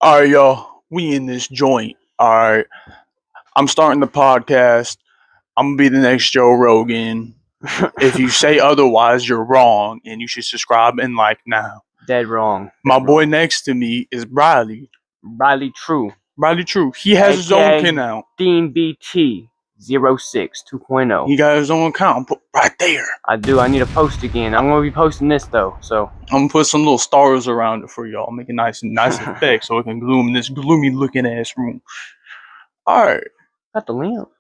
All right, y'all. We in this joint. All right. I'm starting the podcast. I'm gonna be the next Joe Rogan. If you say otherwise, you're wrong, and you should subscribe and like now. Dead wrong. My Dead boy wrong. next to me is Briley. Riley True, Briley True. He has his own aka account. Dean BT 06 2.0. He got his own account. Put right there. I do. I need to post again. I'm gonna be posting this though. So I'm gonna put some little stars around it for y'all. Make it nice effect so it can gloom this gloomy looking ass room. All right. got the lamp.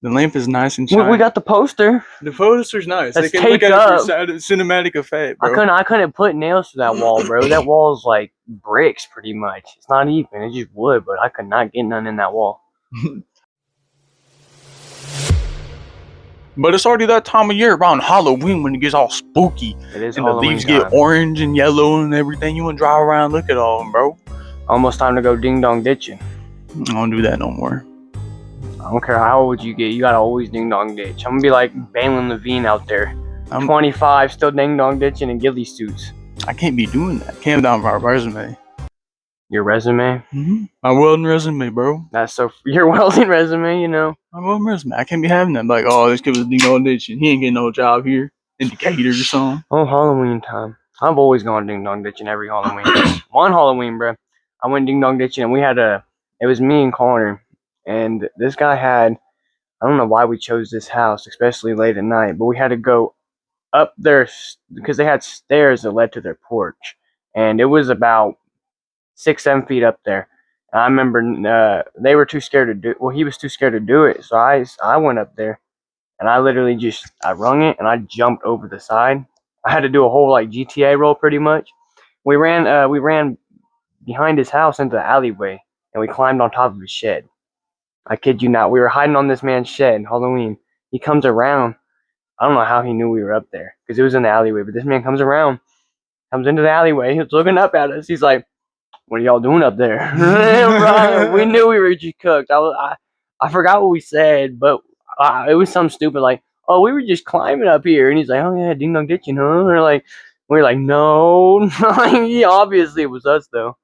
The lamp is nice and shiny. We got the poster. The poster's nice. That's They can look taped at it up. for cinematic effect, bro. I couldn't put nails to that wall, bro. That wall's like bricks, pretty much. It's not even. It's just wood, but I could not get none in that wall. But it's already that time of year around Halloween when it gets all spooky. It is And Halloween the leaves time. get orange and yellow and everything. You wanna drive around, look at all them, bro. Almost time to go ding dong ditching. I don't do that no more. I don't care how old you get. You gotta always ding dong ditch. I'm gonna be like Balin Levine out there. I'm 25, still ding dong ditching in ghillie suits. I can't be doing that. Can't down my resume. Your resume? My welding resume, bro. That's so. Your welding resume, you know. My welding resume. I can't be having that. Like, oh, this kid was a ding dong ditch and he ain't getting no job here in Decatur or something. Oh, Halloween time. I've always gone ding dong ditching every Halloween. One Halloween, bro, I went ding dong ditching and we had it was me and Connor, and this guy had, I don't know why we chose this house, especially late at night, but we had to go up there because they had stairs that led to their porch, and it was about 6, 7 feet up there. And I remember they were too scared to do. Well, he was too scared to do it, so I went up there, and I literally just I rung it and I jumped over the side. I had to do a whole like GTA roll pretty much. We ran behind his house into the alleyway, and we climbed on top of his shed. I kid you not. We were hiding on this man's shed Halloween. He comes around. I don't know how he knew we were up there because it was in the alleyway. But this man comes around, comes into the alleyway. He's looking up at us. He's like, "What are y'all doing up there?" Right. We knew we were just cooked. I forgot what we said, but it was something stupid like, "Oh, we were just climbing up here," and he's like, "Oh yeah, ding dong ditching, huh?" And we're like, "No." Yeah, obviously it was us though.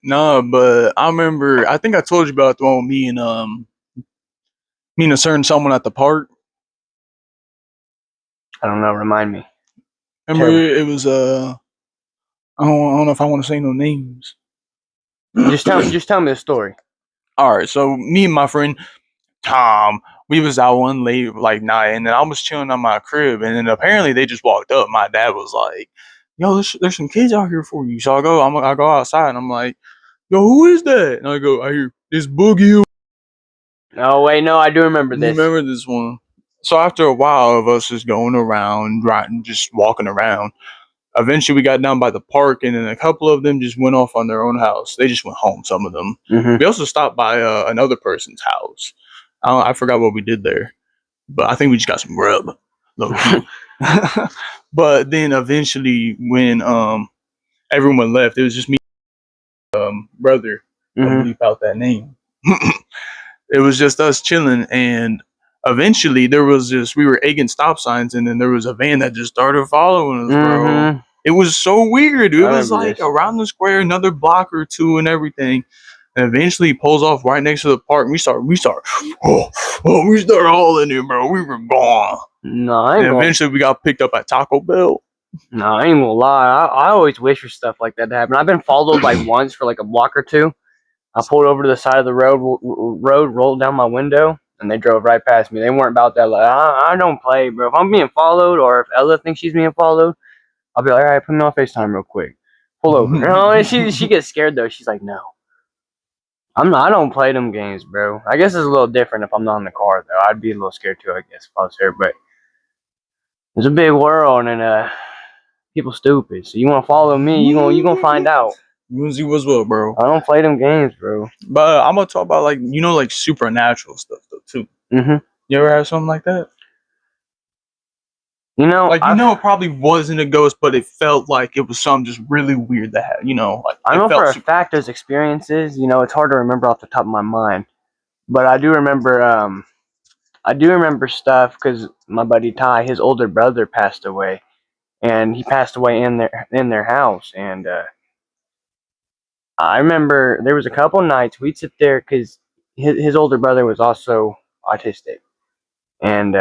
No, but I remember. I think I told you about the one with me and a certain someone at the park. I don't know. Remind me. Remember, it was I don't know if I want to say no names. Just tell me the story. All right, so me and my friend Tom, we was out one late like night, and then I was chilling on my crib, and then apparently they just walked up. My dad was like, "Yo, there's some kids out here for you." So I go outside, and I'm like, "Yo, who is that?" And I hear this Boogie. Oh wait, no, I do remember this. Remember this one? So after a while of us just going around, right, and just walking around, eventually we got down by the park, and then a couple of them just went off on their own house. They just went home. Some of them. Mm-hmm. We also stopped by another person's house. I forgot what we did there, but I think we just got some grub. But then eventually, when everyone left, it was just me, brother. Mm-hmm. Bleep out that name. It was just us chilling, and eventually we were egging stop signs, and then there was a van that just started following us, bro. Mm-hmm. It was so weird. It was like this. around the square, another block or two, and everything. And eventually, he pulls off right next to the park. And we start we start hauling it, bro. We were gone. No, and eventually, we got picked up at Taco Bell. No, I ain't gonna lie. I always wish for stuff like that to happen. I've been followed like once for like a block or two. I pulled over to the side of the road, rolled down my window, and they drove right past me. They weren't about that. Like, I don't play, bro. If I'm being followed, or if Ella thinks she's being followed, I'll be like, all right, put me on FaceTime real quick. Pull over. And she gets scared though. She's like, no. I don't play them games, bro. I guess it's a little different if I'm not in the car though. I'd be a little scared too, I guess, if I was here. But it's a big world, and people stupid. So you want to follow me? You gonna find out. You gonna see what's what, bro. I don't play them games, bro. But I'm gonna talk about like supernatural stuff though too. Mm-hmm. You ever have something like that? It probably wasn't a ghost, but it felt like it was something just really weird that had, I know for a fact there's experiences. It's hard to remember off the top of my mind, but I do remember. I do remember stuff because my buddy Ty, his older brother, passed away, and he passed away in their house, and I remember there was a couple nights we'd sit there because his older brother was also autistic, and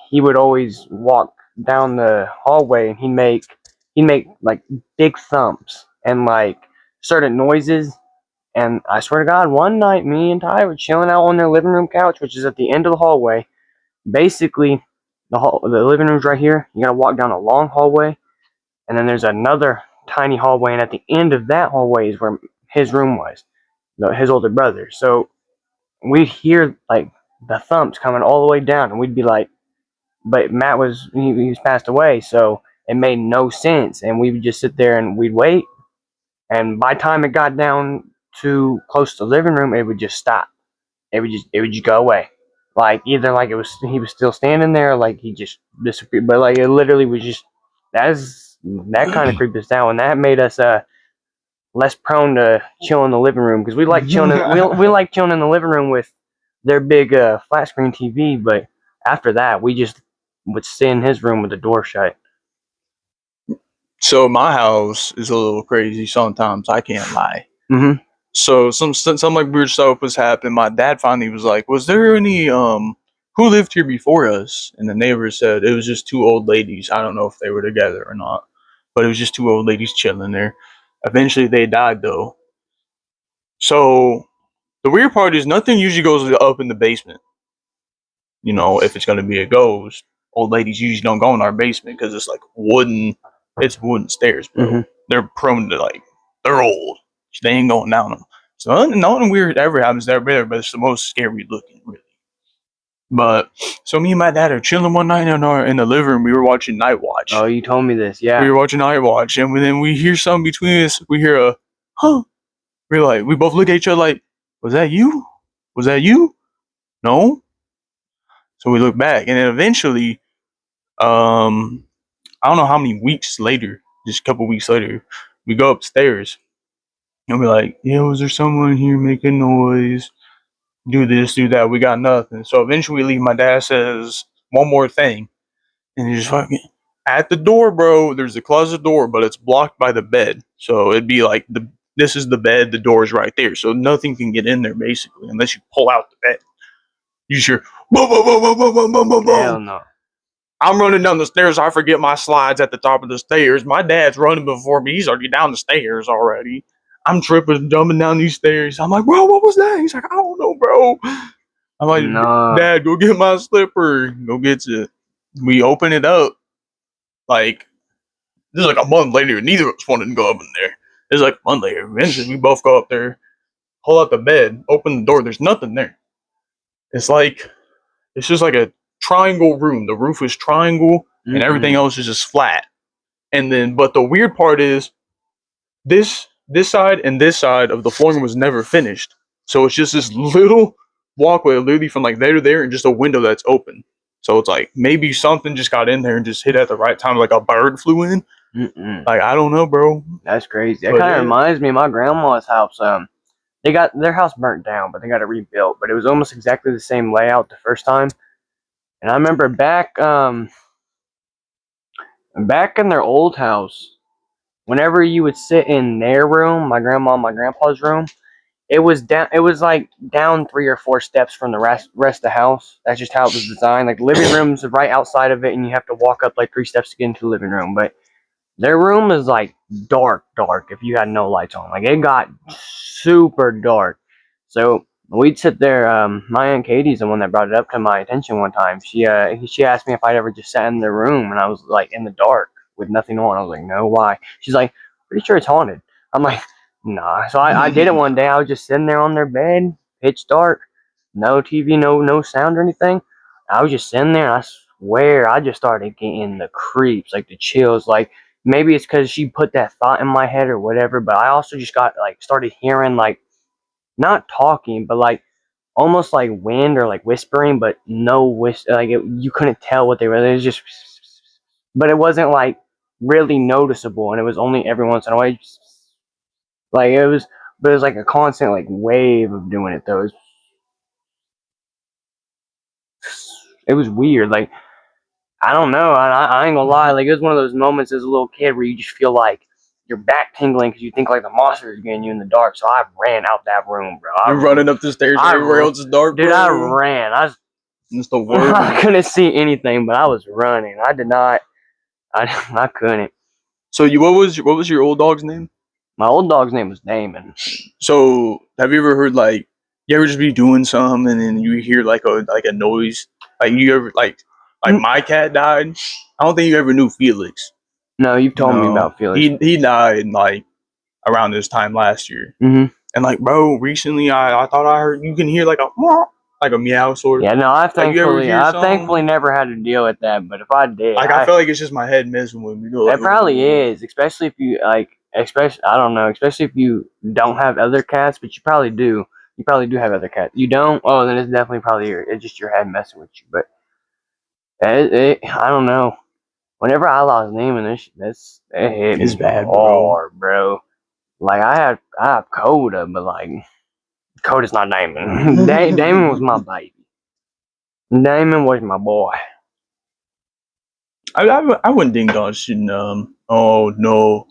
he would always walk down the hallway and he'd make like big thumps and like certain noises. And I swear to God, one night me and Ty were chilling out on their living room couch, which is at the end of the hallway. Basically, the living room's right here. You gotta walk down a long hallway, and then there's another tiny hallway, and at the end of that hallway is where his room was, his older brother. So we'd hear like the thumps coming all the way down, and we'd be like, but Matt he was passed away, so it made no sense, and we would just sit there and we'd wait, and by the time it got down to close to the living room, it would just stop. It would just go away. Like either like it was he was still standing there, or like he just disappeared. But like it literally was just that kind of creeped us out, and that made us less prone to chill in the living room because we like chilling. We like chilling in the living room with their big flat screen TV. But after that, we just would sit in his room with the door shut. So my house is a little crazy sometimes. I can't lie. Mm-hmm. So some like weird stuff was happening. My dad finally was like, "Was there any who lived here before us?" And the neighbors said it was just two old ladies. I don't know if they were together or not, but it was just two old ladies chilling there. Eventually, they died though. So the weird part is nothing usually goes up in the basement. You know, if it's gonna be a ghost, old ladies usually don't go in our basement because it's like wooden. It's wooden stairs, bro. Mm-hmm. They're prone to like they're old. They ain't going down them. So nothing weird ever happens there, but it's the most scary looking, really. But so me and my dad are chilling one night in the living room. We were watching Night Watch. Oh, you told me this, We yeah. were watching Night Watch, and then we hear something between us. We hear a huh. We're like, we both look at each other like, was that you? Was that you? No. So we look back, and then eventually, I don't know how many weeks later, just a couple weeks later, we go upstairs, and we're like, yeah, was there someone here making noise? Do this, do that. We got nothing. So eventually we leave. My dad says one more thing, and he's just fucking at the door, bro. There's a closet door, but it's blocked by the bed. So it'd be like this is the bed, the door's right there, so nothing can get in there basically unless you pull out the bed. You just hear boom, boom, boom, boom, boom, boom, boom, boom, Hell boom. no. I'm running down the stairs. I forget my slides at the top of the stairs. My dad's running before me. He's already down the stairs already. I'm tripping, jumping down these stairs. I'm like, bro, what was that? He's like, I don't know, bro. I'm like, No. Dad, go get my slipper. Go get it. We open it up. Like, this is like a month later. Neither of us wanted to go up in there. It's like a month later. Eventually, we both go up there, pull out the bed, open the door. There's nothing there. It's like, it's just like a triangle room. The roof is triangle, and everything else is just flat. And then, but the weird part is, this side and this side of the flooring was never finished. So it's just this little walkway, literally from like there to there, and just a window that's open. So it's like maybe something just got in there and just hit at the right time, like a bird flew in. Mm-mm. Like I don't know, bro. That's crazy. That But kind of yeah. reminds me of my grandma's house. They got their house burnt down, but they got it rebuilt. But it was almost exactly the same layout the first time. And I remember back in their old house, whenever you would sit in their room, my grandma and my grandpa's room, it was down. It was like down 3 or 4 steps from the rest of the house. That's just how it was designed. Like the living room's right outside of it, and you have to walk up like 3 steps to get into the living room. But their room is like dark, dark. If you had no lights on, like it got super dark. So we'd sit there. My aunt Katie's the one that brought it up to my attention one time. She asked me if I'd ever just sat in the room, and I was like in the dark with nothing on. I was like, no, why? She's like, pretty sure it's haunted. I'm like, nah. So I did it one day. I was just sitting there on their bed, pitch dark, no TV, no sound or anything. I was just sitting there. And I swear, I just started getting the creeps, like the chills, like. Maybe it's because she put that thought in my head or whatever, but I also just got like started hearing like not talking, but like almost like wind or like whispering, but no like you couldn't tell what they were. It was just, but it wasn't like really noticeable, and it was only every once in a while. Like it was, but it was like a constant like wave of doing it though. It was weird. Like I don't know. I ain't gonna lie. Like it was one of those moments as a little kid where you just feel like your back tingling because you think like the monster is getting you in the dark. So I ran out that room, bro. You're running up the stairs everywhere else is dark, dude. bro. I ran. It's the worst. I couldn't see anything, but I was running. I did not. I couldn't. So what was your old dog's name? My old dog's name was Damon. So have you ever heard like you ever just be doing something and then you hear like a noise? Like you ever like my cat died? I don't think you ever knew Felix. No, you've told me about Felix. He died like around this time last year. Mm-hmm. And like, bro, recently I thought I heard you can hear like a meow sort of. Yeah, no, I've thankfully never had to deal with that. But if I did, like I feel like it's just my head messing with me. It probably is, especially if you I don't know, especially if you don't have other cats, but you probably do. You probably do have other cats. You don't? Oh, then it's definitely probably it's just your head messing with you. But I don't know. Whenever I lost Neiman, it hit me bad, hard, bro. Like I have Coda, but like Coda's not Damon. Damon was my baby. Damon was my boy. I wouldn't ding dong shooting oh no.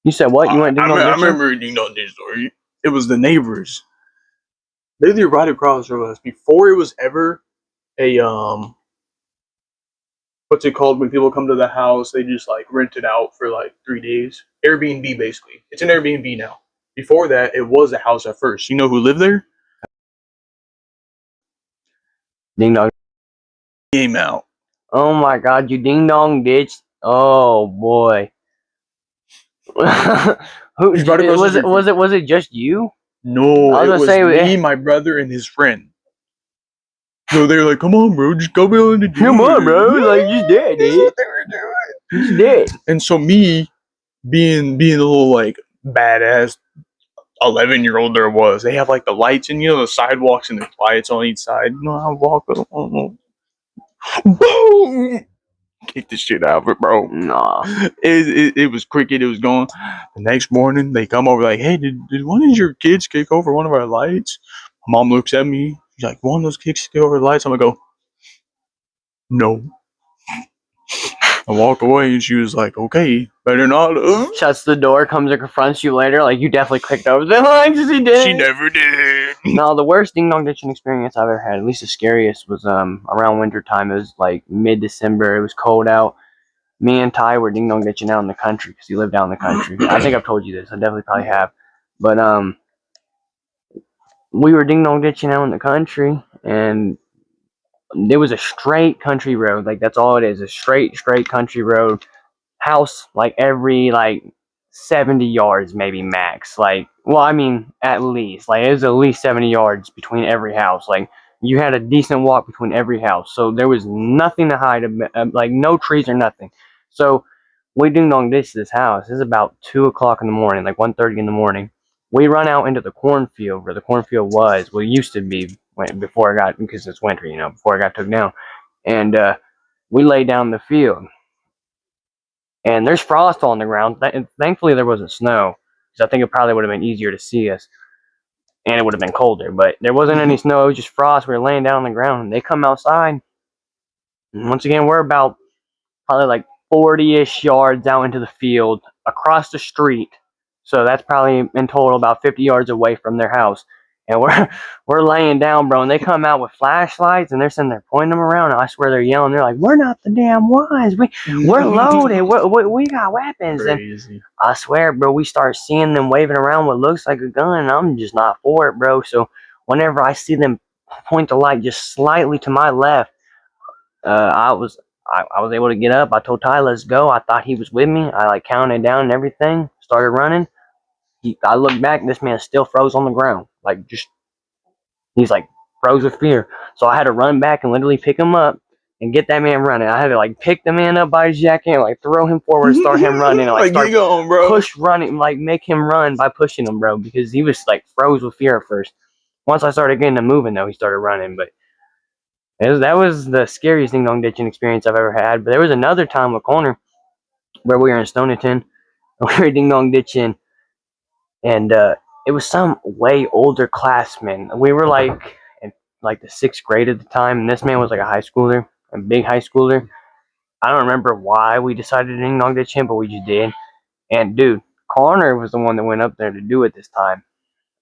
You said what? You went ding dong? I remember ding dong ditch story. It was the neighbors. They lived right across from us before it was ever a what's it called when people come to the house, they just like rent it out for like 3 days. Airbnb basically. It's an Airbnb now. Before that, it was a house at first. You know who lived there? Ding dong came out. Oh my god, you ding dong ditched. Oh boy. Who was it just you? No, it was me, my brother, and his friend. So they were like, "Come on, bro, just go behind the door. Come on, bro, like you did, dude. That's what they were doing. You did." And so me, being a little like badass 11-year-old there was, they have like the lights and the sidewalks and the lights on each side. I walk along. Boom! Kick the shit out of it, bro. Nah. It was cricket. It was going. The next morning, they come over like, "Hey, did one of your kids kick over one of our lights?" My mom looks at me. She's like, "One of those kids kick over the lights?" I'm gonna go, "No." I walk away, and she was like, "Okay, better not." Shuts the door, comes and confronts you later. Like, you definitely clicked over the lights. He did. She never did. No, the worst ding dong ditching experience I've ever had, at least the scariest, was around winter time. It was like mid-December. It was cold out. Me and Ty were ding dong ditching out in the country because he lived out in the country. I think I've told you this. I definitely probably have. But we were ding dong ditching out in the country, and there was a straight country road. Like, that's all it is, a straight country road. House like every like 70 yards maybe max. Like, well, I mean, at least like it was at least 70 yards between every house. Like, you had a decent walk between every house, so there was nothing to hide, like no trees or nothing. So we ding dong ditch this house. It's about 2 o'clock in the morning, like 1:30 in the morning. We run out into the cornfield where the cornfield was. Well, it used to be before it got, because it's winter, before it got took down. And we lay down the field. And there's frost on the ground. Thankfully, there wasn't snow, because I think it probably would have been easier to see us. And it would have been colder. But there wasn't any snow. It was just frost. We were laying down on the ground. And they come outside. And once again, we're about probably like 40-ish yards out into the field, across the street. So that's probably in total about 50 yards away from their house. And we're laying down, bro, and they come out with flashlights, and they're sitting there pointing them around, and I swear they're yelling. They're like, "We're not the damn ones. We're loaded. We got weapons." Crazy. And I swear, bro, we start seeing them waving around what looks like a gun, and I'm just not for it, bro. So whenever I see them point the light just slightly to my left, I was able to get up. I told Ty, "Let's go." I thought he was with me. I like counted down and everything, started running. I looked back, and this man still froze on the ground. Like, he's like froze with fear. So I had to run back and literally pick him up and get that man running. I had to like pick the man up by his jacket and like throw him forward, start him running, and like start going, bro. Push running, like make him run by pushing him, bro, because he was like froze with fear at first. Once I started getting him moving, though, he started running. But that was the scariest ding dong ditching experience I've ever had. But there was another time with Connor where we were in Stonington. We were ding dong ditching. And it was some way older classman. We were like in like the 6th grade at the time, and this man was like a high schooler, a big high schooler. I don't remember why we decided to ding dong ditch him, but we just did. And dude, Connor was the one that went up there to do it this time,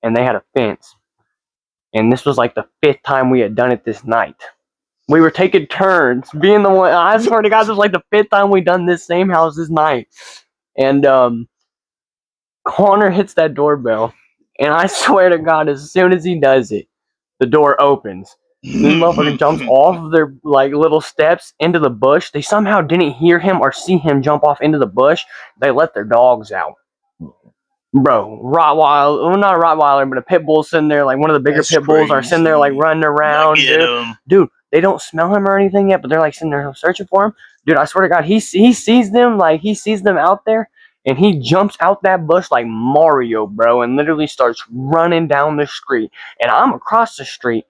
and they had a fence. And this was like the 5th time we had done it this night. We were taking turns being the one. I swear to God, this was like the 5th time we done this same house this night. And Connor hits that doorbell, and I swear to God, as soon as he does it, the door opens. This motherfucker jumps off of their like little steps into the bush. They somehow didn't hear him or see him jump off into the bush. They let their dogs out. Bro, Rottweiler, well, not a Rottweiler, but a pit bull sitting there, like one of the bigger That's pit bulls are sitting there like crazy. running around. Get Dude. him. Dude, they don't smell him or anything yet, but they're like sitting there searching for him. Dude, I swear to God, he sees them, like he sees them out there, and he jumps out that bush like Mario, bro, and literally starts running down the street. And I'm across the street,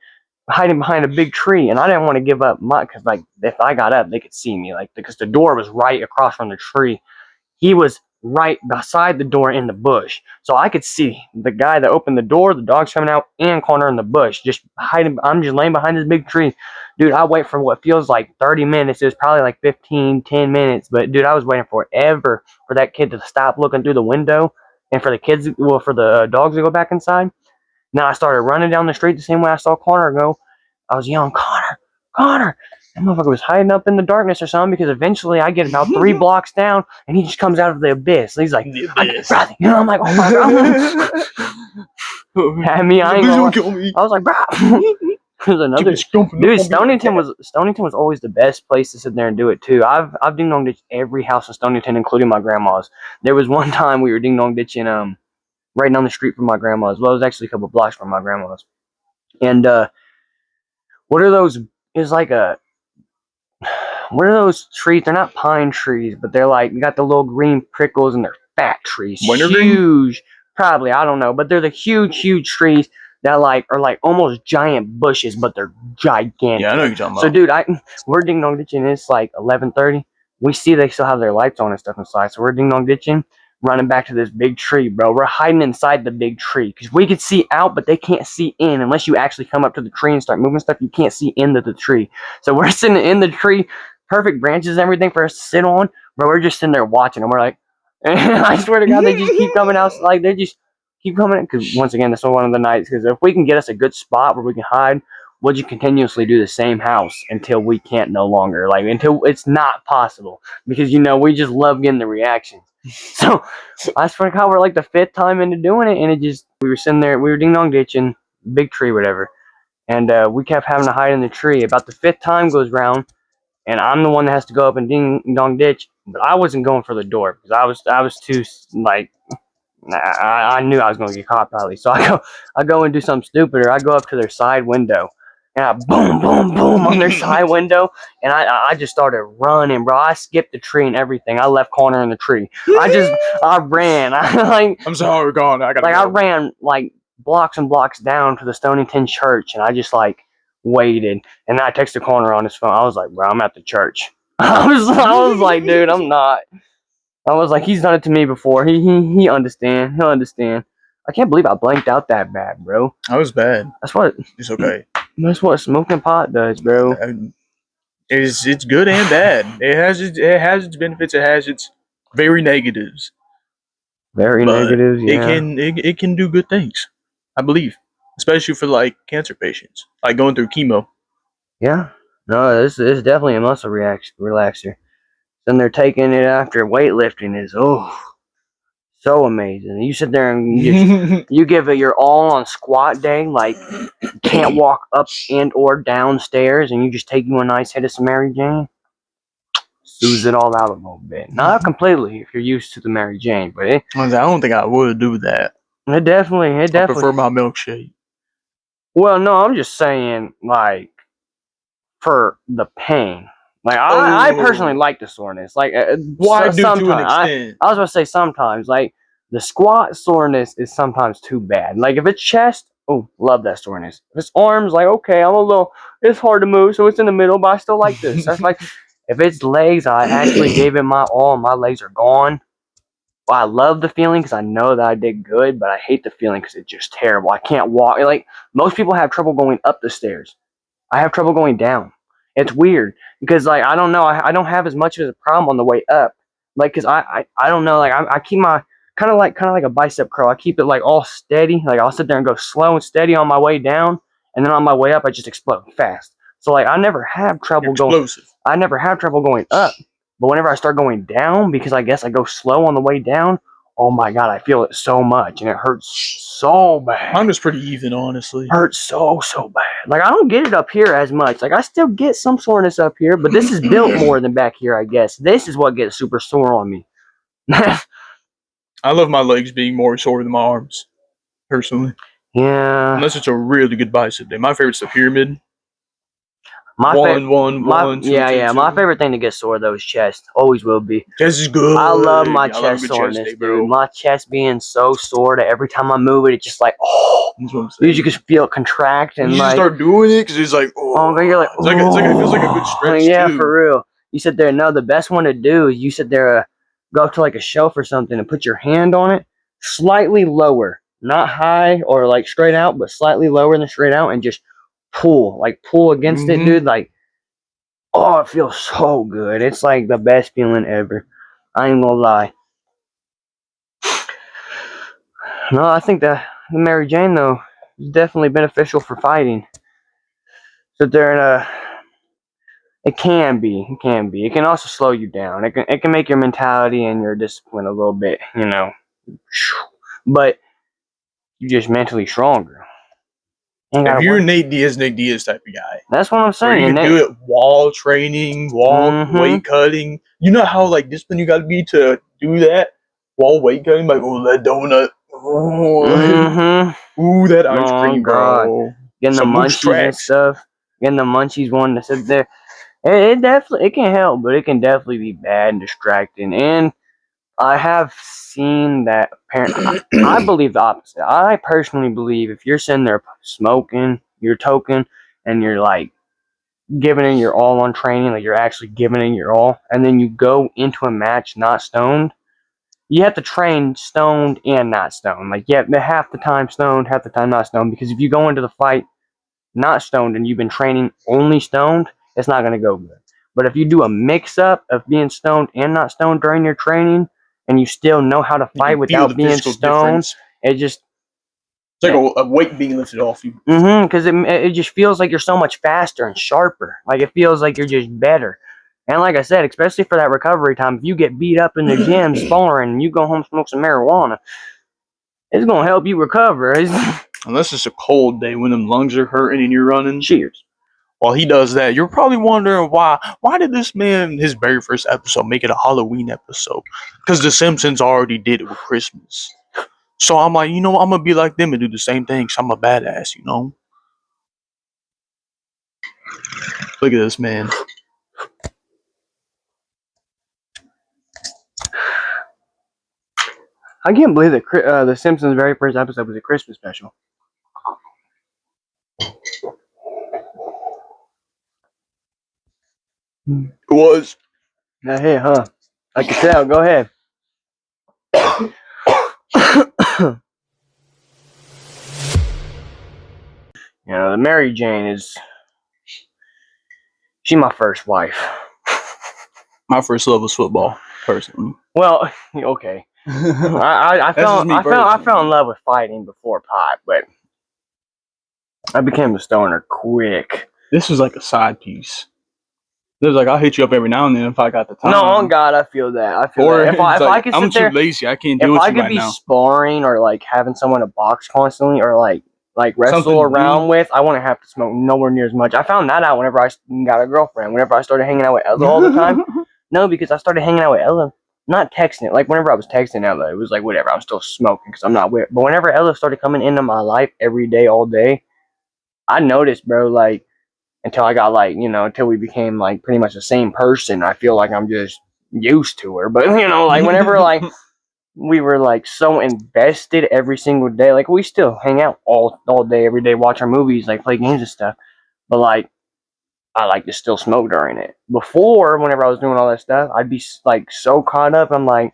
hiding behind a big tree, and I didn't want to give up my, because like if I got up, they could see me, like because the door was right across from the tree. He was right beside the door in the bush. So I could see the guy that opened the door, the dog's coming out, and Connor in the bush. Just hiding. I'm just laying behind this big tree. Dude, I wait for what feels like 30 minutes. It was probably like 15, 10 minutes. But dude, I was waiting forever for that kid to stop looking through the window and for the kids, well, for the dogs to go back inside. Now I started running down the street the same way I saw Connor go. I was yelling, Connor, Connor. That motherfucker was hiding up in the darkness or something, because eventually I get about 3 blocks down and he just comes out of the abyss. And he's like, The I abyss. got you know, I'm like, oh my God. At me, I ain't Please gonna don't kill me. I was like, bro. There's another Keep it stomping dude. up on me. Stonington was always the best place to sit there and do it too. I've ding dong ditched every house in Stonington, including my grandma's. There was one time we were ding dong ditching right down the street from my grandma's. Well, it was actually a couple blocks from my grandma's. And what are those? Is like a what are those trees? They're not pine trees, but they're like you got the little green prickles and they're fat trees, Wintergreen? huge. Probably I don't know, but they're the huge trees that like are like almost giant bushes, but they're gigantic. Yeah, I know what you're talking about. So, dude, we're ding dong ditching. It's like 11:30. We see they still have their lights on and stuff inside, so we're ding dong ditching, running back to this big tree, bro. We're hiding inside the big tree because we could see out, but they can't see in unless you actually come up to the tree and start moving stuff. You can't see into the tree, so we're sitting in the tree, perfect branches and everything for us to sit on, bro. We're just sitting there watching, and we're like, and I swear to God, they just keep coming out, like they just keep coming in. Because once again, this was one of the nights. Because if we can get us a good spot where we can hide, we'll just continuously do the same house until we can't no longer, like until it's not possible. Because we just love getting the reactions. So I swear to God, we're like the 5th time into doing it, and we were sitting there, we were ding dong ditching, big tree, whatever, and we kept having to hide in the tree. About the 5th time goes round, and I'm the one that has to go up and ding dong ditch, but I wasn't going for the door because I was too like. I knew I was going to get caught probably. So I go and do something stupid, or I go up to their side window and I boom, boom, boom on their side window, and I just started running, bro. I skipped the tree and everything. I left Connor in the tree. I ran. I'm sorry, gone. I gotta go. I ran like blocks and blocks down to the Stonington church, and I just like waited. And then I texted Connor on his phone. I was like, bro, I'm at the church. I was like, dude, I'm not. I was like, he's done it to me before. He understand. He'll understand. I can't believe I blanked out that bad, bro. That was bad. That's what It's okay. smoking pot does, bro. It's good and bad. It has its benefits. It has its very negatives. Very But negative. Yeah. it can do good things, I believe, especially for like cancer patients, like going through chemo. Yeah. No, this is definitely a muscle relaxer. Then they're taking it after weightlifting is so amazing. You sit there and you give it your all on squat day, like can't walk up and or downstairs, and you just take you a nice hit of some Mary Jane. Soothes it all out a little bit. Not completely if you're used to the Mary Jane, but I don't think I would do that. it definitely. I prefer my milkshake. Well, no, I'm just saying, like, for the pain. Like, I personally like the soreness. Like, Why do to an sometimes extent? I was gonna say sometimes, like the squat soreness is sometimes too bad. Like if it's chest, oh, love that soreness. If it's arms, like okay, it's hard to move, so it's in the middle, but I still like this. That's like if it's legs, I actually gave it my all, and my legs are gone. Well, I love the feeling because I know that I did good, but I hate the feeling because it's just terrible. I can't walk. Like most people have trouble going up the stairs. I have trouble going down. It's weird because like I don't know, I don't have as much of a problem on the way up, like because I don't know, like I keep my kind of like a bicep curl. I keep it like all steady. Like I'll sit there and go slow and steady on my way down, and then on my way up I just explode fast. So like I never have You're trouble going. explosive. I never have trouble going up, but whenever I start going down, because I guess I go slow on the way down. Oh my god, I feel it so much, and it hurts so bad. Mine was pretty even, honestly. Hurts so bad. Like I don't get it up here as much. Like I still get some soreness up here, but this is built more than back here, I guess. This is what gets super sore on me. I love my legs being more sore than my arms, personally. Yeah. Unless it's a really good bicep day. My favorite's the pyramid. My One, two, yeah. two. My favorite thing to get sore though is chest. Always will be. Chest is good. I love my I love a chest good chest soreness, day, bro. dude. My chest being so sore that every time I move it, it's just like, oh, That's what I'm saying. you just feel it contract and you like. just start doing it because it's like, Oh, God, you're like, it's like, it feels like a good stretch yeah, too. for real. You sit there. No, the best one to do is you sit there, go up to like a shelf or something and put your hand on it, slightly lower, not high or like straight out, but slightly lower than straight out, and just pull against it, dude. Like, oh, it feels so good. It's like the best feeling ever. I ain't gonna lie. No, I think the Mary Jane though is definitely beneficial for fighting. Sit there and it can be. It can also slow you down. It can make your mentality and your discipline a little bit, but you're just mentally stronger. If you're Nate Diaz type of guy, that's what I'm where saying. you can do it while training, while weight cutting. You know how like disciplined you got to be to do that while weight cutting. Like, oh, that donut. Ooh, that ice cream, bro. Getting the munchies and stuff. Getting the munchies wanting to sit there. It definitely can help, but it can definitely be bad and distracting. And I have seen that apparently. I believe the opposite. I personally believe if you're sitting there smoking, you're toking, and you're like giving it your all on training, like you're actually giving it your all, and then you go into a match not stoned, you have to train stoned and not stoned. Like, yeah, half the time stoned, half the time not stoned. Because if you go into the fight not stoned and you've been training only stoned, it's not going to go good. But if you do a mix-up of being stoned and not stoned during your training, and you still know how to fight without being stoned, it just... It's like a weight being lifted off you. Because it just feels like you're so much faster and sharper. Like, it feels like you're just better. And like I said, especially for that recovery time, if you get beat up in the gym sparring and you go home smoke some marijuana, it's going to help you recover. Unless it's a cold day when them lungs are hurting and you're running. Cheers. While he does that, you're probably wondering why did this man, his very first episode, make it a Halloween episode? Because The Simpsons already did it with Christmas. So I'm like, I'm going to be like them and do the same thing because I'm a badass, Look at this, man. I can't believe that The Simpsons' very first episode was a Christmas special. It was. Hey, huh? I can tell. Go ahead. The Mary Jane she's my first wife. My first love was football, personally. Well, okay. I fell in love with fighting before pot, but I became a stoner quick. This was like a side piece. It was like, I'll hit you up every now and then if I got the time. No, on God, I feel that. If I could sit there, I'm too lazy. I can't do it right now. If I could be sparring or like having someone to box constantly or like wrestle around with, I wouldn't have to smoke nowhere near as much. I found that out whenever I got a girlfriend. Whenever I started hanging out with Ella all the time. No, because I started hanging out with Ella, not texting. Like whenever I was texting Ella, it was like whatever. I'm still smoking because I'm not weird. But whenever Ella started coming into my life every day, all day, I noticed, bro. Like until I got until we became like pretty much the same person. I feel like I'm just used to her. But like whenever we were like so invested every single day. Like we still hang out all day, every day, watch our movies, like play games and stuff. But like I like to still smoke during it. Before, whenever I was doing all that stuff, I'd be like so caught up. I'm like,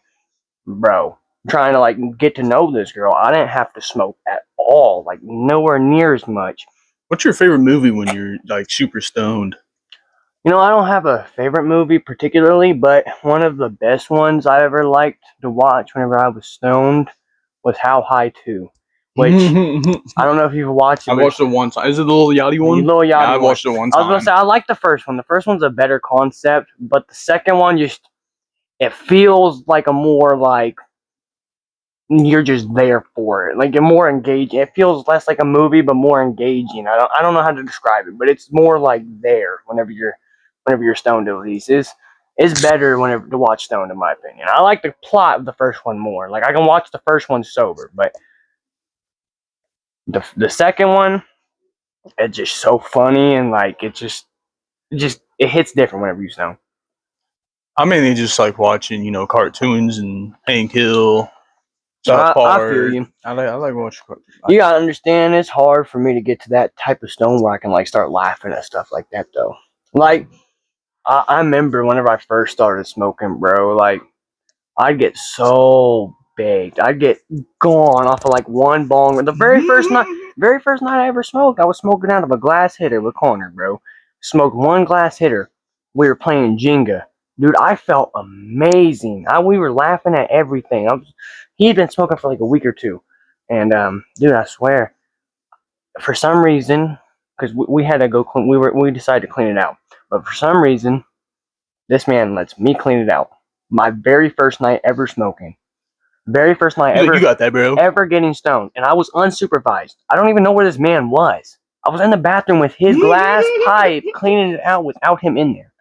bro, trying to like get to know this girl. I didn't have to smoke at all, like nowhere near as much. What's your favorite movie when you're like super stoned? You know, I don't have a favorite movie particularly, but one of the best ones I ever liked to watch whenever I was stoned was How High 2, which I don't know if you've watched it, I but watched it one time. Is it the Lil Yachty the one? Lil Yeah, I Yachty one. watched it one I was gonna time. say I like the first one. The first one's a better concept, but the second one just it feels like a more like you're just there for it. Like you're more engaging. It feels less like a movie, but more engaging. I don't know how to describe it, but it's more like there whenever you're stoned at least. Is better whenever to watch stoned in my opinion. I like the plot of the first one more. Like I can watch the first one sober, but the second one, it's just so funny and like it hits different whenever you stoned. I mainly just like watching, cartoons and Hank Hill, South I feel Park. you. I like watching cartoons. You gotta understand, it's hard for me to get to that type of stone where I can like start laughing at stuff like that though. Like I remember whenever I first started smoking, bro, like I'd get so baked. I'd get gone off of like one bong. The very first night I ever smoked, I was smoking out of a glass hitter with Connor, bro. Smoked one glass hitter. We were playing Jenga. Dude, I felt amazing. We were laughing at everything. He had been smoking for like a week or two. And dude, I swear, for some reason, because we had to go clean, we decided to clean it out. But for some reason, this man lets me clean it out. My very first night ever smoking. Very first night You got that, bro. ever getting stoned. And I was unsupervised. I don't even know where this man was. I was in the bathroom with his glass pipe cleaning it out without him in there.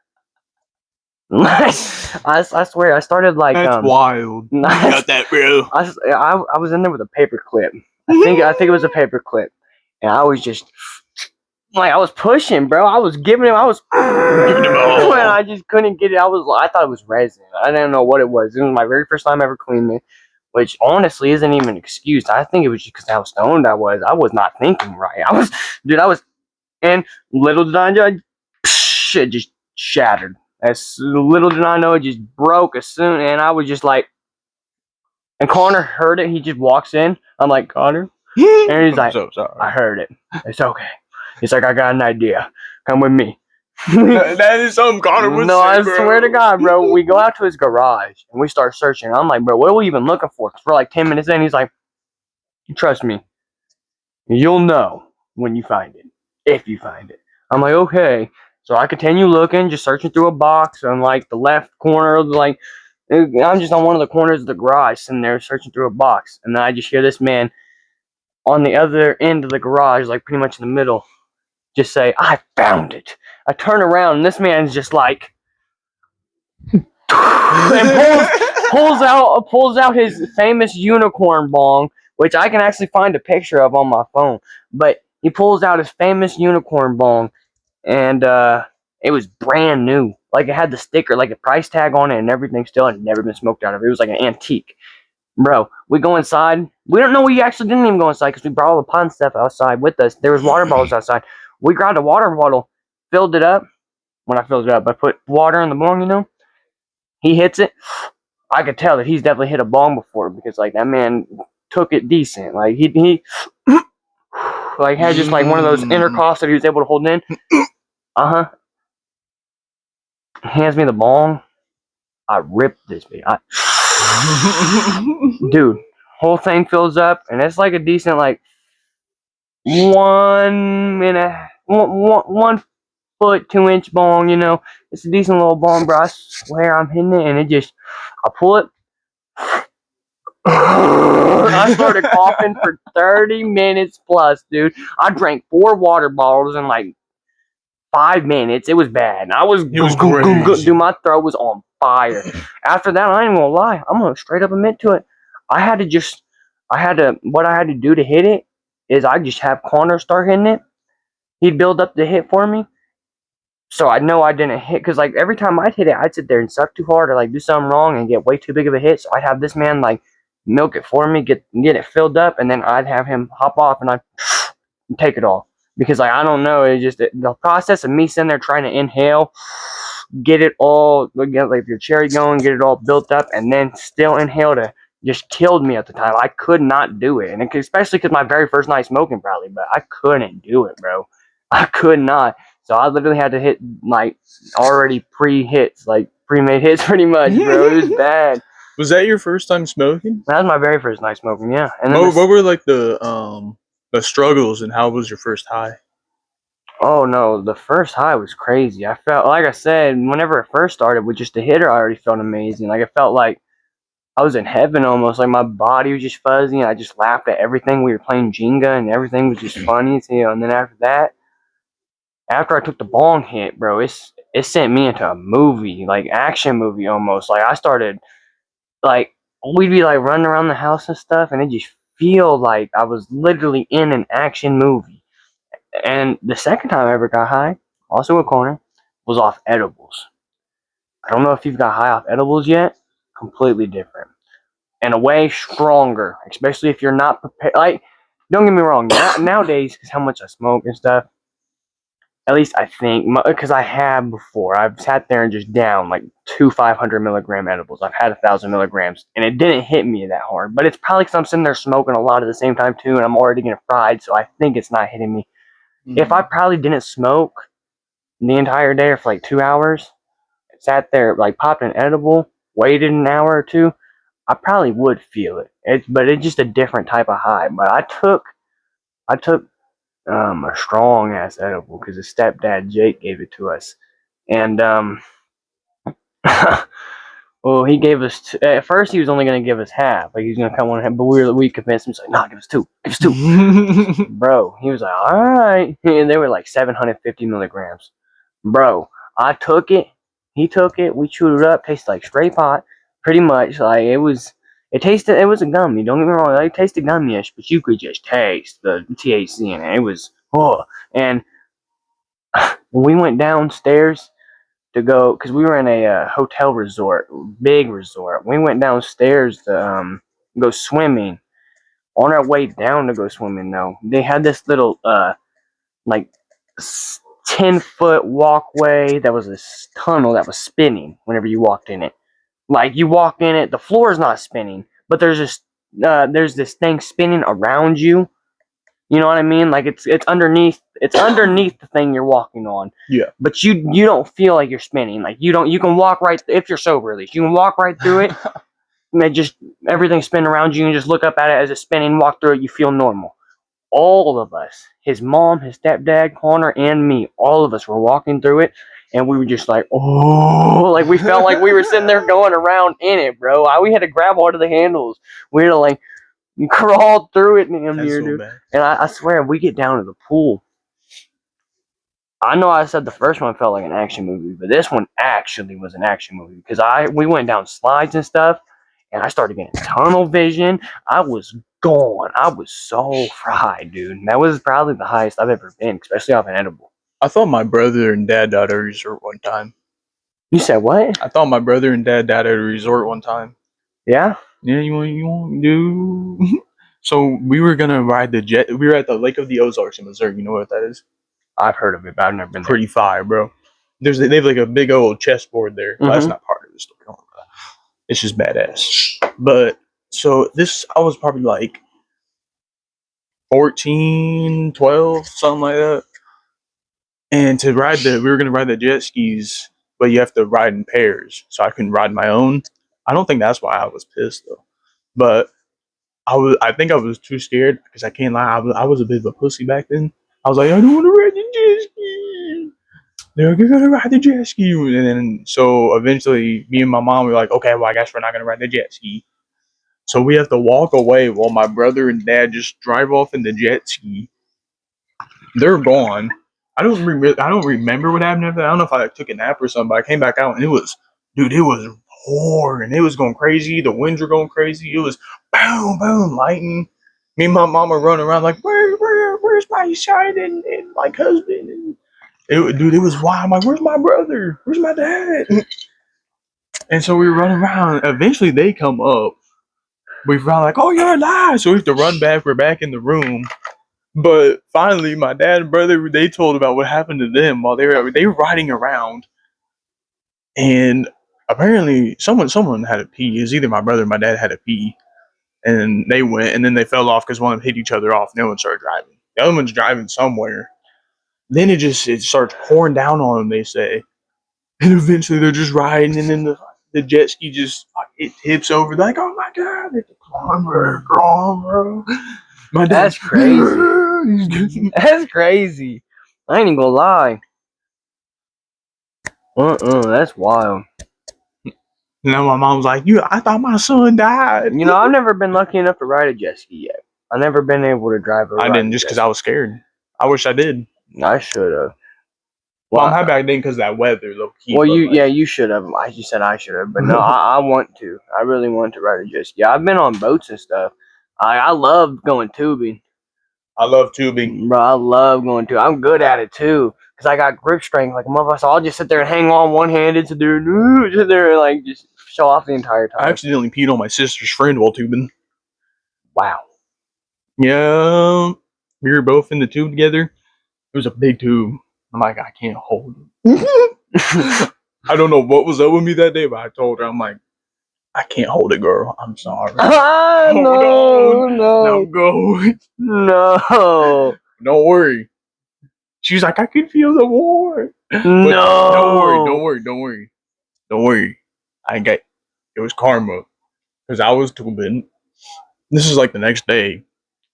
I swear, I started like That's wild. You got that, bro. I was in there with a paper clip. I think it was a paper clip, and I was just like I was pushing, bro. I was giving him. I was Giving him all. and I just couldn't get it. I thought it was resin. I didn't know what it was. It was my very first time ever cleaning it, which honestly isn't even an excuse. I think it was just because how stoned I was. I was not thinking right. And little did I know, shit just shattered. As little did I know, it just broke as soon, and I was just like, and Connor heard it. He just walks in. I'm like, Connor, and he's like, so sorry. I heard it. It's okay. He's like, I got an idea. Come with me. That is something Connor would No, say, I bro. swear to God, bro. We go out to his garage and we start searching. I'm like, bro, what are we even looking for? 'Cause we're like 10 minutes in. He's like, trust me, you'll know when you find it, if you find it. I'm like, okay. So I continue looking, just searching through a box on like the left corner of I'm just on one of the corners of the garage, sitting there searching through a box, and then I just hear this man on the other end of the garage, like pretty much in the middle, just say, I found it. I turn around and this man's just like and pulls out his famous unicorn bong, which I can actually find a picture of on my phone. But he pulls out his famous unicorn bong, and it was brand new. Like it had the sticker, like a price tag on it, and everything. Still had never been smoked out of. It was like an antique. Bro, we go inside. We don't know we actually didn't even go inside because we brought all the pot and stuff outside with us. There was water bottles outside. We grabbed a water bottle, filled it up. When I filled it up, I put water in the bong, He hits it. I could tell that he's definitely hit a bong before because like that man took it decent. Like he like had just like one of those intercostals that he was able to hold in. Uh-huh. Hands me the bong. I ripped this bitch. Dude, whole thing fills up and it's like a decent like 1 foot 2 inch bong, It's a decent little bong, bro. I swear I'm hitting it and I pull it. I started coughing for 30 minutes plus, dude. I drank 4 water bottles in like 5 minutes. It was bad. And It was crazy. Dude, my throat was on fire. After that, I ain't gonna lie. I'm gonna straight up admit to it. What I had to do to hit it is I just have Connor start hitting it. He'd build up the hit for me. So I know I didn't hit, because like every time I'd hit it, I'd sit there and suck too hard or like do something wrong and get way too big of a hit. So I'd have this man like milk it for me, get it filled up, and then I'd have him hop off and I'd take it all. Because like I don't know, it's just the process of me sitting there trying to inhale, get it all, get like your cherry going, get it all built up, and then still inhale to just killed me at the time. I could not do it, and especially because my very first night smoking probably, but I couldn't do it, bro. I could not. So I literally had to hit like already pre-hits, like pre-made hits, pretty much, bro. It was bad. Was that your first time smoking? That was my very first night smoking, yeah. And then What were like the struggles, and how was your first high? oh no, the first high was crazy. I felt, like I said, whenever it first started with just a hitter, I already felt amazing. Like it felt like I was in heaven almost. Like my body was just fuzzy, and I just laughed at everything. We were playing Jenga, and everything was just funny as hell. And then after that, after I took the bong hit, bro, it sent me into a movie, like action movie almost. Like I started, like we'd be like running around the house and stuff, and it just feel like I was literally in an action movie. And the second time I ever got high, also a corner, was off edibles. I don't know if you've got high off edibles yet. Completely different. And a way stronger, especially if you're not prepared. Like, don't get me wrong, nowadays, because how much I smoke and stuff, at least I think, because I have before, I've sat there and just down like 500 milligram edibles. I've had 1,000 milligrams, and it didn't hit me that hard. But it's probably because I'm sitting there smoking a lot at the same time, too, and I'm already getting fried, so I think it's not hitting me. If I probably didn't smoke the entire day or for like 2 hours, sat there, like popped an edible, waited an hour or two, I probably would feel it. But it's just a different type of high. But I took a strong ass edible because his stepdad Jake gave it to us, and well, he gave us at first he was only gonna give us half, like he was gonna cut one half, but we convinced him. He's like, nah, give us two, bro. He was like, all right, and they were like 750 milligrams, bro. I took it, he took it, we chewed it up, tasted like straight pot, pretty much. Like it was. It was a gummy. Don't get me wrong, it tasted gummy-ish, but you could just taste the THC in it. It was, oh. And when we went downstairs to go, because we were in a hotel resort, big resort. We went downstairs to go swimming. On our way down to go swimming, though, they had this little like 10-foot walkway that was this tunnel that was spinning whenever you walked in it. Like you walk in it, the floor is not spinning, but there's this thing spinning around you. You know what I mean? Like it's underneath the thing you're walking on. Yeah. But you don't feel like you're spinning. Like you can walk right, if you're sober at least. You can walk right through it. And just everything's spinning around you and just look up at it as it's spinning, walk through it, you feel normal. All of us, his mom, his stepdad, Connor, and me, all of us were walking through it, and we were just like, oh, like we felt like we were sitting there going around in it, bro. We had to grab onto the handles. We had to like crawl through it damn near, so dude. bad. And I swear, we get down to the pool. I know I said the first one felt like an action movie, but this one actually was an action movie because we went down slides and stuff, and I started getting tunnel vision. I was gone. I was so fried, dude. That was probably the highest I've ever been, especially off an edible. I thought my brother and dad died at a resort one time. You said what? I thought my brother and dad died at a resort one time. Yeah? Yeah, you want to do? So we were gonna ride the jet. We were at the Lake of the Ozarks in Missouri. You know what that is? I've heard of it, but I've never been there. Pretty fire, bro. They have like a big old chessboard there. But that's not part of the story. Don't worry about that. It's just badass. But so I was probably like 14, 12, something like that. And we were gonna ride the jet skis, but you have to ride in pairs. So I couldn't ride my own. I don't think that's why I was pissed though. But I think I was too scared because I can't lie. I was a bit of a pussy back then. I was like, I don't want to ride the jet ski. They're like, you're gonna ride the jet ski, and then so eventually, me and my mom were like, okay, well, I guess we're not gonna ride the jet ski. So we have to walk away while my brother and dad just drive off in the jet ski. They're gone. I don't remember what happened after that. I don't know if I took a nap or something, but I came back out and it was pouring. It was going crazy. The winds were going crazy. It was boom, boom, lightning. Me and my mom were running around like, where's my son and my husband? And it was wild. I'm like, where's my brother? Where's my dad? And so we were running around. Eventually they come up. We found like, oh, you're alive. So we have to run back. We're back in the room. But finally, my dad and brother, they told about what happened to them while they were riding around. And apparently someone had a pee. It was either my brother or my dad had a pee. And they went, and then they fell off because one of them hit each other off, and the other one started driving. The other one's driving somewhere. then it starts pouring down on them. They say, and eventually they're just riding, and then the jet ski just it tips over. They're like, oh my god, it's come on, bro. My That's dad's crazy. That's crazy. I ain't even gonna lie. That's wild. Now my mom's like, I thought my son died. You know, I've never been lucky enough to ride a jet ski yet. I've never been able to drive a I didn't just because I was scared. I wish I did. I should have. Well, I'm happy I didn't because of that weather, though. Well, you should have. Like you said, I should have. But no, I want to. I really want to ride a jet ski. I've been on boats and stuff. I love going tubing. I love tubing. Bro, I love going tubing. I'm good at it, too. Because I got grip strength like a motherfucker. So I'll just sit there and hang on one-handed, sit there and like, just show off the entire time. I accidentally peed on my sister's friend while tubing. Wow. Yeah. We were both in the tube together. It was a big tube. I'm like, I can't hold it. I don't know what was up with me that day, but I told her, I'm like, I can't hold it, girl. I'm sorry. No. Go. No. Don't worry. She's like, I can feel the war. But No. Don't worry. It was karma. Because I was tubing. This is like the next day.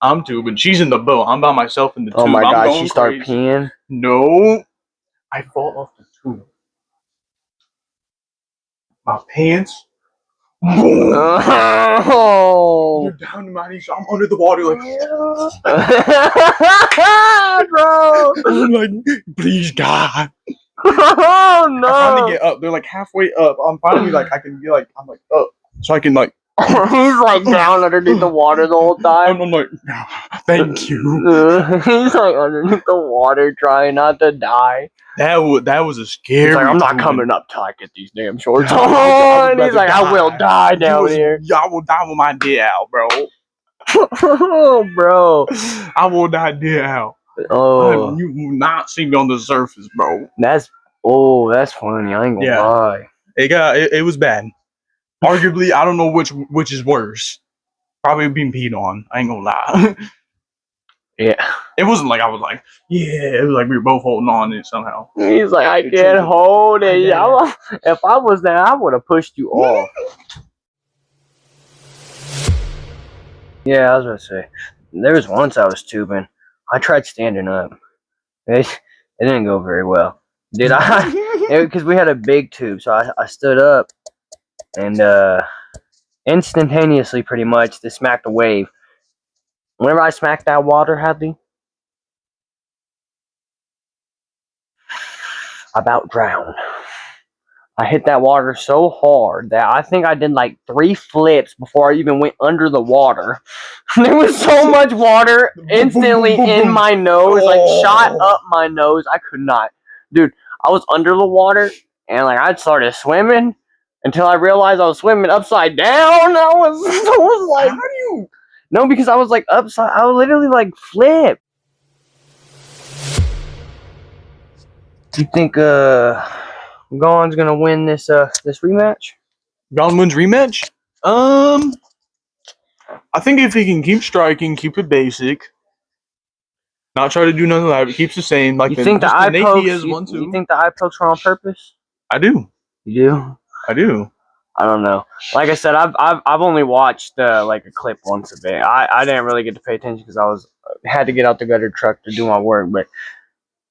I'm tubing. She's in the boat. I'm by myself in the tube. Oh my god, she started peeing? No. I fall off the tube. My pants. Oh. They're down to my knees. So I'm under the water like, bro. I'm like, please God. Oh no. I finally get up. They're like halfway up. I'm finally like, I can be like, I'm like up. So I can like. He's like down underneath the water the whole time. I'm like, thank you. He's like underneath the water trying not to die. That was a scary. He's like, I'm not coming up till I get these damn shorts Yeah, on. He's like, I will die down here. I will die with my dick out, bro. Oh, bro. I will die dead out. Oh. You will not see me on the surface, bro. That's funny. I ain't gonna lie. It was bad. Arguably, I don't know which is worse. Probably being peed on. I ain't gonna lie. Yeah. It wasn't like I was like, yeah. It was like we were both holding on to it somehow. He's like, I can't hold it. Yeah. If I was there, I would have pushed you off. Yeah, I was gonna say. There was once I was tubing. I tried standing up. It didn't go very well. Did I? Because we had a big tube, so I stood up and instantaneously, pretty much, they smacked a wave. Whenever I smacked that water, Hadley, I about drowned. I hit that water so hard that I think I did like 3 flips before I even went under the water. There was so much water instantly in my nose, like shot up my nose. I could not. Dude, I was under the water and like I started swimming until I realized I was swimming upside down. I was like, how do you? No, because I was like upside. I was literally like flip. You think Gon's gonna win this rematch? Gon wins rematch? I think if he can keep striking, keep it basic, not try to do nothing elaborate, keeps the same. Like you think the eye pokes? You think the eye pokes were on purpose? I do. You do? I do. I don't know. Like I said, I've only watched like a clip once of it. I didn't really get to pay attention because had to get out the gutter truck to do my work,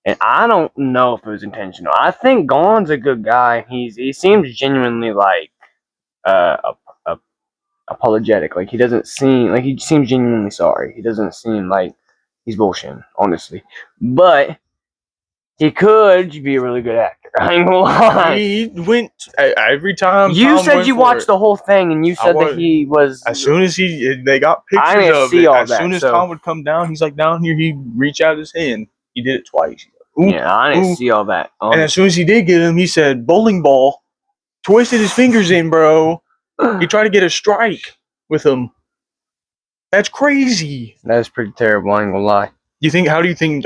and I don't know if it was intentional. I think Gon's a good guy. He seems genuinely like apologetic. Like he seems genuinely sorry. He doesn't seem like he's bullshitting, honestly. But he could be a really good actor. I ain't gonna lie. He went every time. You said you watched the whole thing, and you said that he was. As soon as they got pictures I didn't of see it. all As that, soon as so- Tom would come down, he's like down here. He'd reach out his hand. He did it twice. Oop, Yeah, I didn't oop. see all that. And as soon as he did get him, he said bowling ball. Twisted his fingers in, bro. He tried to get a strike with him. That's crazy. That's pretty terrible. I ain't gonna lie. How do you think?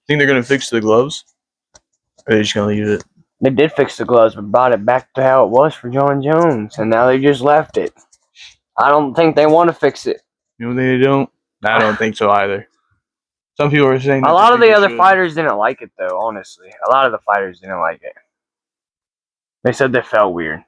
Think they're gonna fix the gloves? Or are they just gonna leave it? They did fix the gloves, but brought it back to how it was for John Jones, and now they just left it. I don't think they want to fix it. You know they don't. I don't think so either. Some people are saying that A lot of the they other should. fighters didn't like it, though, honestly. A lot of the fighters didn't like it. They said they felt weird.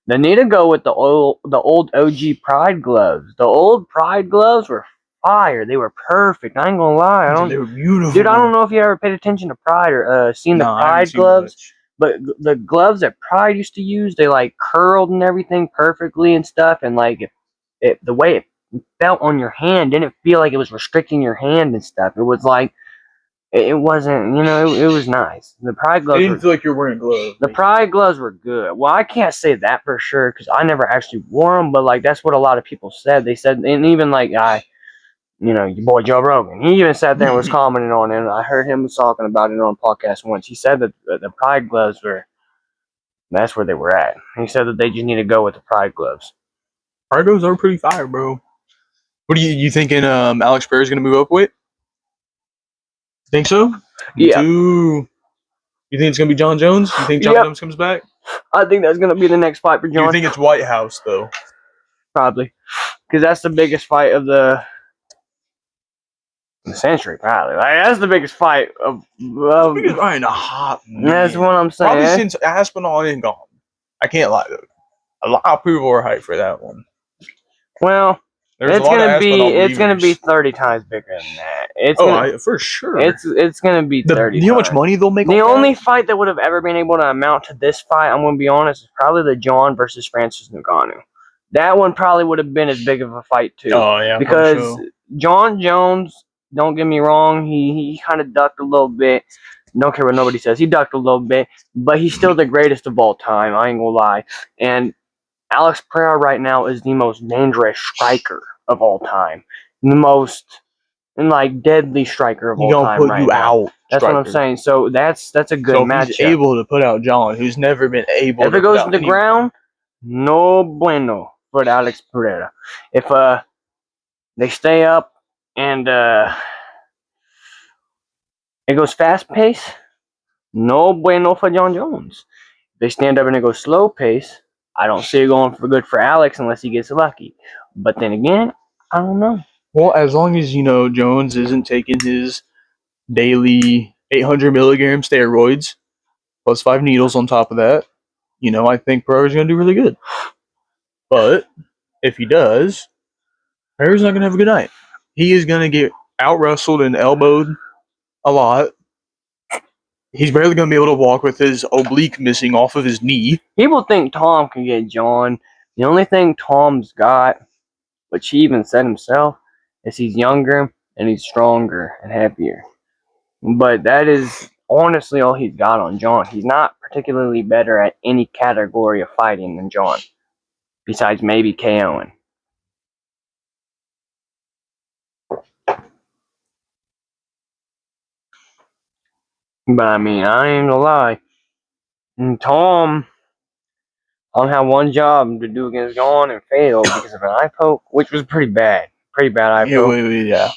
They need to go with the old OG Pride gloves. The old Pride gloves were fire. They were perfect. I ain't gonna lie. They were beautiful. Dude, I don't know if you ever paid attention to Pride or seen the Nah, I haven't Pride seen gloves. much. But the gloves that Pride used to use, they like curled and everything perfectly and stuff, and like the way it felt on your hand didn't feel like it was restricting your hand and stuff. It was like it wasn't, it was nice. The Pride It gloves didn't feel like you were wearing gloves. the Pride gloves were good. Well, I can't say that for sure because I never actually wore them, but like that's what a lot of people said. They said, and even like your boy Joe Rogan, he even sat there and was commenting on it. And I heard him talking about it on a podcast once. He said that the Pride gloves that's where they were at. He said that they just need to go with the Pride gloves. Pride gloves are pretty fire, bro. What do you thinking? Alex Perry's gonna move up weight? Think so? Yeah. You think it's gonna be John Jones? You think John Jones comes back? I think that's gonna be the next fight for John. You think it's White House though? Probably, because that's the biggest fight of the century. Probably, like that's the biggest fight of. Biggest fight in a hot minute. That's what I'm saying. Probably since Aspinall and gone. I can't lie though. A lot of people are hyped for that one. Well, it's gonna be 30 times bigger than that. For sure. It's gonna be 30. You know how much money they'll make? The only fight that would have ever been able to amount to this fight, I'm gonna be honest, is probably the John versus Francis Ngannou. That one probably would have been as big of a fight too. Oh yeah, because sure. John Jones, don't get me wrong, he kind of ducked a little bit. Don't care what nobody says. He ducked a little bit, but he's still the greatest of all time. I ain't gonna lie. And Alex Pereira right now is the most dangerous striker of all time. The most deadly striker of all time. He's gonna put you out. That's what I'm saying. So that's a good matchup. He's able to put out John, who's never been able. If it goes to the ground, no bueno for Alex Pereira. If they stay up and it goes fast pace, no bueno for John Jones. If they stand up and it goes slow pace, I don't see it going for good for Alex unless he gets lucky. But then again, I don't know. Well, as long as Jones isn't taking his daily 800 milligram steroids plus 5 needles on top of that, I think Pereira's gonna do really good. But if he does, Pereira's not gonna have a good night. He is gonna get out wrestled and elbowed a lot. He's barely going to be able to walk with his oblique missing off of his knee. People think Tom can get John. The only thing Tom's got, which he even said himself, is he's younger and he's stronger and happier. But that is honestly all he's got on John. He's not particularly better at any category of fighting than John, besides maybe KOing. But I mean, I ain't gonna lie. And Tom had one job to do against John and failed because of an eye poke, which was pretty bad. Pretty bad eye poke. Yeah.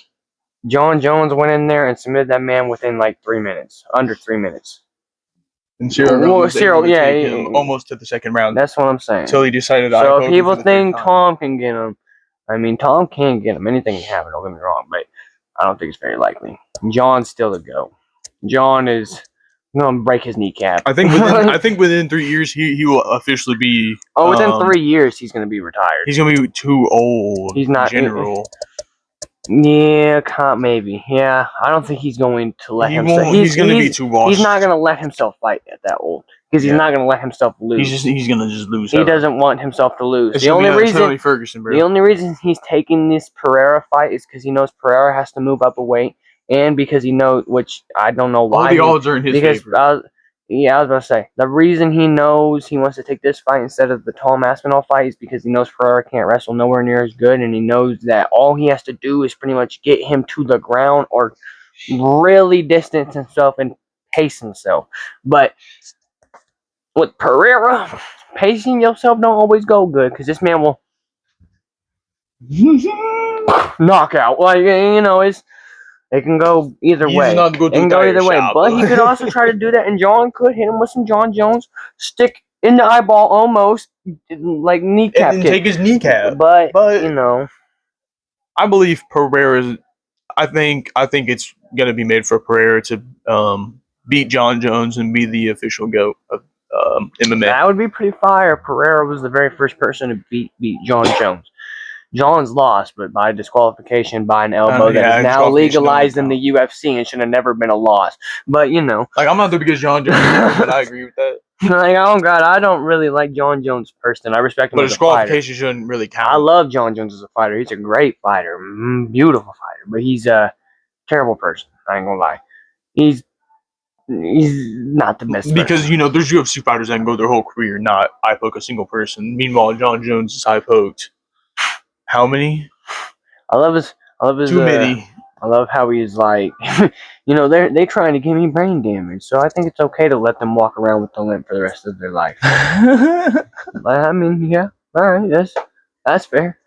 John Jones went in there and submitted that man within like 3 minutes. Under 3 minutes. And Cyril, almost to the second round. That's what I'm saying. Until he decided So if people think Tom can get him, I mean, Tom can get him. Anything can happen, don't get me wrong, but I don't think it's very likely. John's still the GOAT. John is gonna break his kneecap. I think within 3 years he will officially be. Within 3 years he's gonna be retired. He's gonna be too old. He's not in general. Yeah, maybe. Yeah, I don't think he's going to let himself. He's gonna be too washed. He's not gonna let himself fight at that old because he's not gonna let himself lose. He's gonna just lose. He doesn't want himself to lose. The only reason he's taking this Pereira fight is because he knows Pereira has to move up a weight. And because he knows, which I don't know why. All the odds are in his favor. I was about to say, the reason he knows he wants to take this fight instead of the Tom Aspinall fight is because he knows Pereira can't wrestle nowhere near as good, and he knows that all he has to do is pretty much get him to the ground or really distance himself and pace himself. But with Pereira, pacing yourself don't always go good because this man will knock out. It can go either way. It can go either way. But he could also try to do that, and John could hit him with some John Jones, stick in the eyeball almost, like kneecap and kick. take his kneecap. But I believe Pereira's. I think it's gonna be made for Pereira to beat John Jones and be the official GOAT of MMA. That would be pretty fire. Pereira was the very first person to beat John Jones. John's lost, but by disqualification by an elbow that is now legalized in the UFC and should have never been a loss. But like I'm not the biggest John Jones fan, but I agree with that. Like, oh God, I don't really like John Jones person. I respect him but as a fighter. Disqualification shouldn't really count. I love John Jones as a fighter. He's a great fighter, beautiful fighter. But he's a terrible person. I ain't gonna lie. He's not the best because person. There's UFC fighters that can go their whole career not eye poke a single person. Meanwhile, John Jones is eye poked. How many? I love his. Too many. I love how he's like, they're trying to give me brain damage, so I think it's okay to let them walk around with the limp for the rest of their life. I mean, yeah, all right, that's fair.